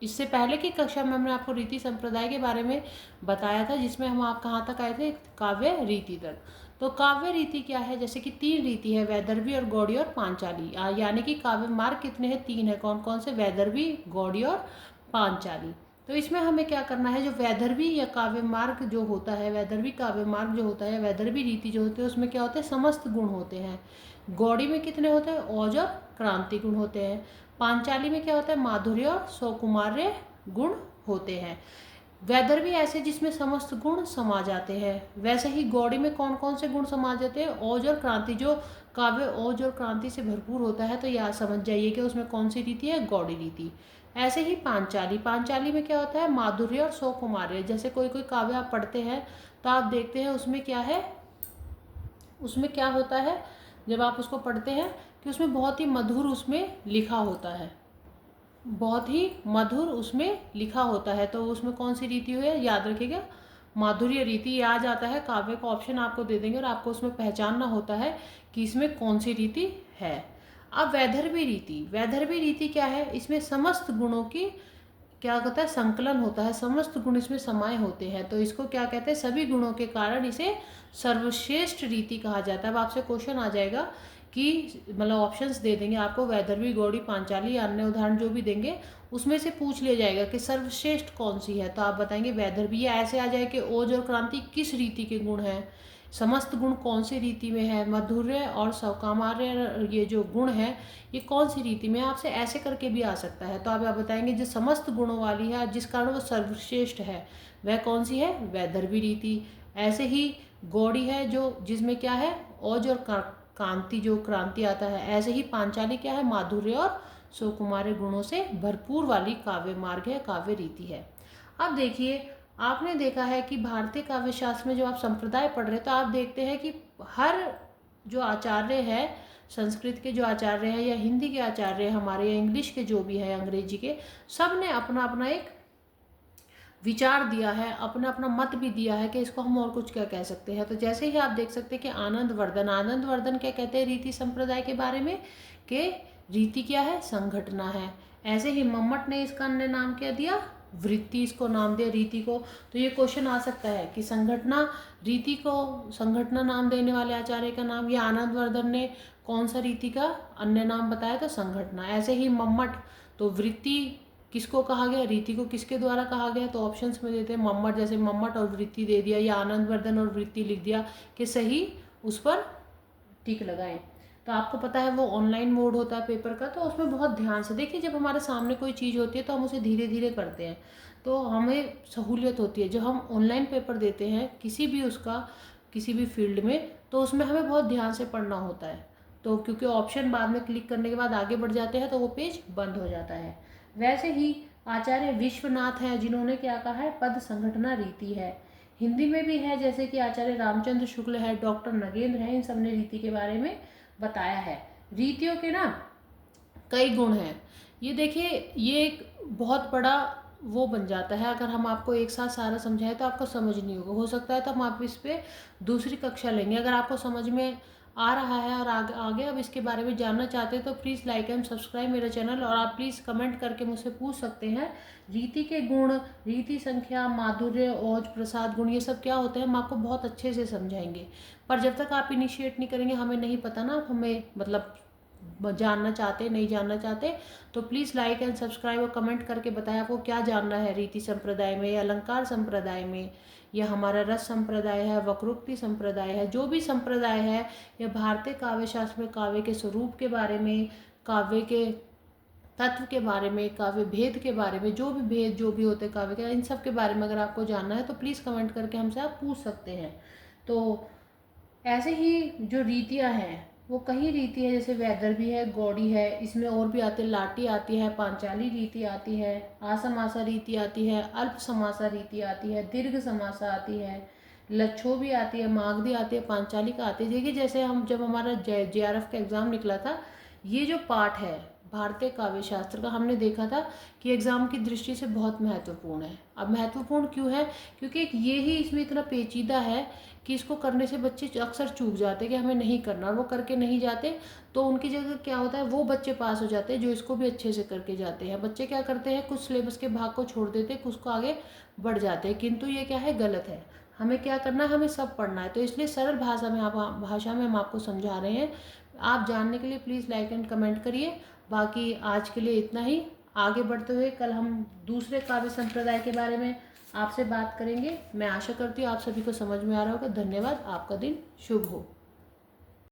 इससे पहले की कक्षा में हमने आपको रीति संप्रदाय के बारे में बताया था, जिसमें हम आप कहाँ तक आए थे, काव्य रीति तक। तो काव्य रीति क्या है, जैसे कि 3 रीति है, वैदर्भी और गौड़ी और पांचाली। यानी कि काव्य मार्ग कितने हैं, 3 है। कौन कौन से, वैदर्भी, गौड़ी और पांचाली। तो इसमें हमें क्या करना है, जो वैदर्भी या काव्य मार्ग जो होता है, वैदर्भी काव्य मार्ग जो होता है, वैदर्भी रीति जो होती है, उसमें क्या होते हैं, समस्त गुण होते हैं। गौड़ी में कितने होते हैं, ओज और क्रांति गुण होते हैं। पांचाली में क्या होता है, माधुर्य और सौकुमार्य गुण होते हैं। वैदर्भी ऐसे जिसमें समस्त गुण समा जाते हैं। वैसे ही गौड़ी में कौन कौन से गुण समा जाते हैं, ओज और क्रांति। जो काव्य ओज और क्रांति से भरपूर होता है, तो याद समझ जाइए कि उसमें कौन सी रीति है, गौड़ी रीति। ऐसे ही पांचाली, पांचाली में क्या होता है, माधुर्य और सौकुमार्य। जैसे कोई कोई काव्य आप पढ़ते हैं तो आप देखते हैं उसमें क्या है, उसमें क्या होता है, जब आप उसको पढ़ते हैं कि उसमें बहुत ही मधुर उसमें लिखा होता है, बहुत ही मधुर उसमें लिखा होता है। तो उसमें कौन सी रीति है, याद रखिएगा, माधुर्य रीति। ये आ जाता है, काव्य का ऑप्शन आपको दे देंगे और आपको उसमें पहचानना होता है कि इसमें कौन सी रीति है। अब वैदर्भी रीति, वैदर्भी रीति क्या है, इसमें समस्त गुणों की क्या कहता है, संकलन होता है, समस्त गुण इसमें समाये होते हैं। तो इसको क्या कहते हैं, सभी गुणों के कारण इसे सर्वश्रेष्ठ रीति कहा जाता है। अब आपसे क्वेश्चन आ जाएगा कि मतलब ऑप्शंस दे देंगे आपको, वैदर्भी, गौड़ी, पांचाली, अन्य उदाहरण जो भी देंगे उसमें से पूछ लिया जाएगा कि सर्वश्रेष्ठ कौन सी है, तो आप बताएंगे वैदर्भी। या ऐसे आ जाए कि ओज और क्रांति किस रीति के गुण हैं, समस्त गुण कौन सी रीति में है, मधुर्य और सौकामार्य ये जो गुण है ये कौन सी रीति में, आपसे ऐसे करके भी आ सकता है। तो आप बताएंगे जो समस्त गुणों वाली है, जिस कारण वो सर्वश्रेष्ठ है, वह कौन सी है, वैदर्भी रीति। ऐसे ही गौड़ी है जो जिसमें क्या है, ओज और कांति, जो क्रांति आता है। ऐसे ही पांचाली क्या है, माधुर्य और सुकुमार गुणों से भरपूर वाली काव्य मार्ग है, काव्य रीति है। अब देखिए, आपने देखा है कि भारतीय काव्य शास्त्र में जो आप संप्रदाय पढ़ रहे हैं, तो आप देखते हैं कि हर जो आचार्य है, संस्कृत के जो आचार्य हैं या हिंदी के आचार्य हैं हमारे, या इंग्लिश के जो भी है, अंग्रेजी के, सब ने अपना अपना एक विचार दिया है, अपना अपना मत भी दिया है कि इसको हम और कुछ क्या कह सकते हैं। तो जैसे ही आप देख सकते हैं कि आनंद वर्धन, आनंद वर्धन क्या कहते हैं रीति संप्रदाय के बारे में, कि रीति क्या है, संघटना है। ऐसे ही मम्मट ने इसका अन्य नाम क्या दिया, वृत्ति इसको नाम दिया, रीति को। तो ये क्वेश्चन आ सकता है कि संघटना, रीति को संघटना नाम देने वाले आचार्य का नाम, या आनंद वर्धन ने कौन सा रीति का अन्य नाम बताया, तो संघटना। ऐसे ही मम्मट, तो वृत्ति किसको कहा गया, रीति को किसके द्वारा कहा गया, तो ऑप्शंस में देते हैं मम्मट, जैसे मम्मट और वृत्ति दे दिया, या आनंद वर्धन और वृत्ति लिख दिया कि सही, उस पर टिक लगाएं। तो आपको पता है वो ऑनलाइन मोड होता है पेपर का, तो उसमें बहुत ध्यान से देखिए, जब हमारे सामने कोई चीज़ होती है तो हम उसे धीरे धीरे करते हैं, तो हमें सहूलियत होती है। जब हम ऑनलाइन पेपर देते हैं किसी भी उसका, किसी भी फील्ड में, तो उसमें हमें बहुत ध्यान से पढ़ना होता है। तो क्योंकि ऑप्शन बाद में क्लिक करने के बाद आगे बढ़ जाते हैं तो वो पेज बंद हो जाता है। वैसे ही आचार्य विश्वनाथ हैं, जिन्होंने क्या कहा है, पद संघटना रीति है। हिंदी में भी है, जैसे कि आचार्य रामचंद्र शुक्ल है, डॉक्टर नगेंद्र हैं, इन सब ने रीति के बारे में बताया है। रीतियों के ना कई गुण हैं। ये देखिए, ये एक बहुत बड़ा वो बन जाता है, अगर हम आपको एक साथ सारा समझाए तो आपको समझ नहीं होगा। हो सकता है तो हम आप इस पर दूसरी कक्षा लेंगे। अगर आपको समझ में आ रहा है और आगे अब इसके बारे में जानना चाहते हैं तो प्लीज़ लाइक एंड सब्सक्राइब मेरा चैनल, और आप प्लीज़ कमेंट करके मुझसे पूछ सकते हैं रीति के गुण, रीति संख्या, माधुर्य, ओज, प्रसाद गुण, ये सब क्या होते हैं, हम आपको बहुत अच्छे से समझाएंगे। पर जब तक आप इनिशिएट नहीं करेंगे, हमें नहीं पता ना, आप हमें मतलब जानना चाहते, नहीं जानना चाहते, तो प्लीज़ लाइक एंड सब्सक्राइब और कमेंट करके बताएं आपको क्या जानना है रीति संप्रदाय में, या अलंकार संप्रदाय में, या हमारा रस संप्रदाय है, वक्रोक्ति संप्रदाय है, जो भी संप्रदाय है, या भारतीय काव्य शास्त्र में काव्य के स्वरूप के बारे में, काव्य के तत्व के बारे में, काव्य भेद के बारे में, जो भी भेद जो भी होते काव्य के, इन सब के बारे में अगर आपको जानना है तो प्लीज़ कमेंट करके हमसे आप पूछ सकते हैं। तो ऐसे ही जो रीतियाँ हैं वो कई रीति है, जैसे वैदर्भी है, गौड़ी है, इसमें और भी आते, लाटी आती है, पांचाली रीति आती है, आसमासा रीति आती है, अल्प समासा रीति आती है, दीर्घ समासा आती है, लच्छोभी आती है, मागधी आती है, पांचाली का आती है। देखिए, जैसे हम जब हमारा JRF का एग्ज़ाम निकला था, ये जो पार्ट है भारतीय काव्य शास्त्र का हमने देखा था कि एग्ज़ाम की दृष्टि से बहुत महत्वपूर्ण है। अब महत्वपूर्ण क्यों है? क्योंकि एक ये ही इसमें इतना पेचीदा है कि इसको करने से बच्चे अक्सर चूक जाते हैं कि हमें नहीं करना, और वो करके नहीं जाते, तो उनकी जगह क्या होता है, वो बच्चे पास हो जाते हैं जो इसको भी अच्छे से करके जाते हैं। बच्चे क्या करते हैं, कुछ सिलेबस के भाग को छोड़ देते हैं, कुछ को आगे बढ़ जाते हैं, किंतु ये क्या है, गलत है। हमें क्या करना है, हमें सब पढ़ना है। तो इसलिए सरल भाषा में हम आपको समझा रहे हैं। आप जानने के लिए प्लीज़ लाइक एंड कमेंट करिए। बाकी आज के लिए इतना ही। आगे बढ़ते हुए कल हम दूसरे काव्य संप्रदाय के बारे में आपसे बात करेंगे। मैं आशा करती हूँ आप सभी को समझ में आ रहा होगा। धन्यवाद। आपका दिन शुभ हो।